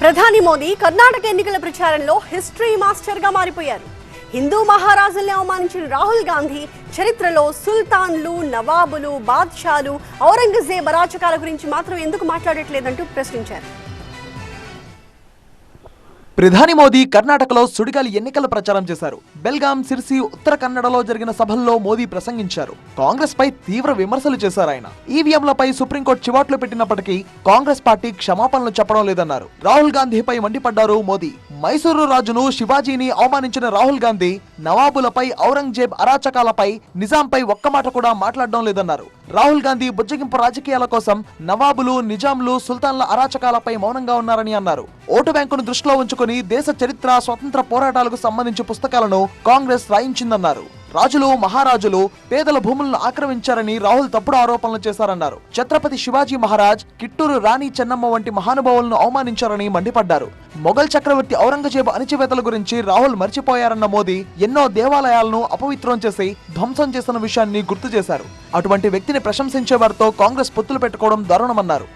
ప్రధాని మోదీ కర్ణాటక ఎన్నికల ప్రచారంలో హిస్టరీ మాస్టర్ గా మారిపోయారు. హిందూ మహారాజుల్ని అవమానించిన రాహుల్ గాంధీ చరిత్రలో సుల్తాన్లు, నవాబులు, బాద్షాలు, ఔరంగజేబ్ అరాచకాల గురించి మాత్రం ఎందుకు మాట్లాడట్లేదంటూ ప్రశ్నించారు. ప్రధాని మోదీ కర్ణాటకలో సుడిగాలి ఎన్నికల ప్రచారం చేశారు. బెల్గాం, సిర్సి, ఉత్తర కన్నడలో జరిగిన సభల్లో మోదీ ప్రసంగించారు. కాంగ్రెస్ పై తీవ్ర విమర్శలు చేశారు. ఆయన ఈవీఎంలపై సుప్రీంకోర్టు చివాట్లు పెట్టినప్పటికీ కాంగ్రెస్ పార్టీ క్షమాపణలు చెప్పడం లేదన్నారు. రాహుల్ గాంధీపై మండిపడ్డారు మోదీ. మైసూరు రాజును, శివాజీని అవమానించిన రాహుల్ గాంధీ నవాబులపై, ఔరంగజేబ్ అరాచకాలపై, నిజాంపై ఒక్క మాట కూడా మాట్లాడడం లేదన్నారు. రాహుల్ గాంధీ బుజ్జగింపు రాజకీయాల కోసం నవాబులు, నిజాంలు, సుల్తాన్ల అరాచకాలపై మౌనంగా ఉన్నారని అన్నారు. ఓటు బ్యాంకును దృష్టిలో ఉంచుకుని దేశ చరిత్ర, స్వతంత్ర పోరాటాలకు సంబంధించి పుస్తకాలను కాంగ్రెస్ రాయించిందన్నారు. రాజులు, మహారాజులు పేదల భూములను ఆక్రమించారని రాహుల్ తప్పుడు ఆరోపణలు చేశారన్నారు. ఛత్రపతి శివాజీ మహారాజ్, కిట్టూరు రాణి చెన్నమ్మ వంటి మహానుభావులను అవమానించారని మండిపడ్డారు. మొఘల్ చక్రవర్తి ఔరంగజేబు అణచివేతల గురించి రాహుల్ మర్చిపోయారన్న మోదీ ఎన్నో దేవాలయాలను అపవిత్రం చేసి ధ్వంసం చేసిన విషయాన్ని గుర్తు చేశారు. అటువంటి వ్యక్తిని ప్రశంసించే వారితో కాంగ్రెస్ పొత్తులు పెట్టుకోవడం దారుణమన్నారు.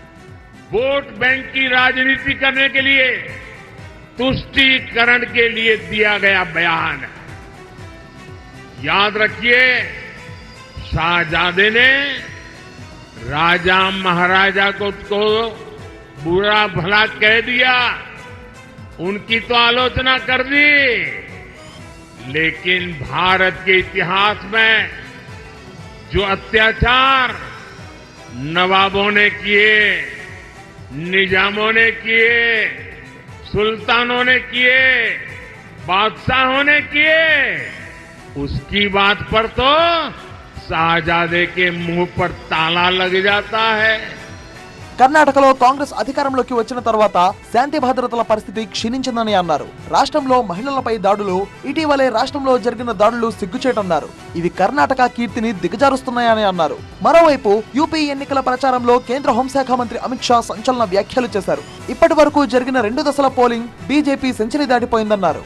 वोट बैंक की राजनीति करने के लिए तुष्टीकरण के लिए दिया गया बयान है। याद रखिए, शाहजादे ने राजा महाराजा को बुरा भला कह दिया, उनकी तो आलोचना कर दी, लेकिन भारत के इतिहास में जो अत्याचार नवाबों ने किए, निजामों ने किए, सुल्तानों ने किए, बादशाहों ने किए, उसकी बात पर तो शाहजादे के मुंह पर ताला लग जाता है. కర్ణాటకలో కాంగ్రెస్ అధికారంలోకి వచ్చిన తర్వాత శాంతి భద్రతల పరిస్థితి క్షీణించిందని అన్నారు. రాష్ట్రంలో మహిళలపై దాడులు, ఇటీవలే రాష్ట్రంలో జరిగిన దాడులు సిగ్గుచేటన్నారు. ఇవి కర్ణాటక కీర్తిని దిగజారుస్తున్నాయని అన్నారు. మరోవైపు యూపీ ఎన్నికల ప్రచారంలో కేంద్ర హోంశాఖ మంత్రి అమిత్ షా సంచలన వ్యాఖ్యలు చేశారు. ఇప్పటి వరకు జరిగిన 2 దశల పోలింగ్ బీజేపీ సెంచరీ దాటిపోయిందన్నారు.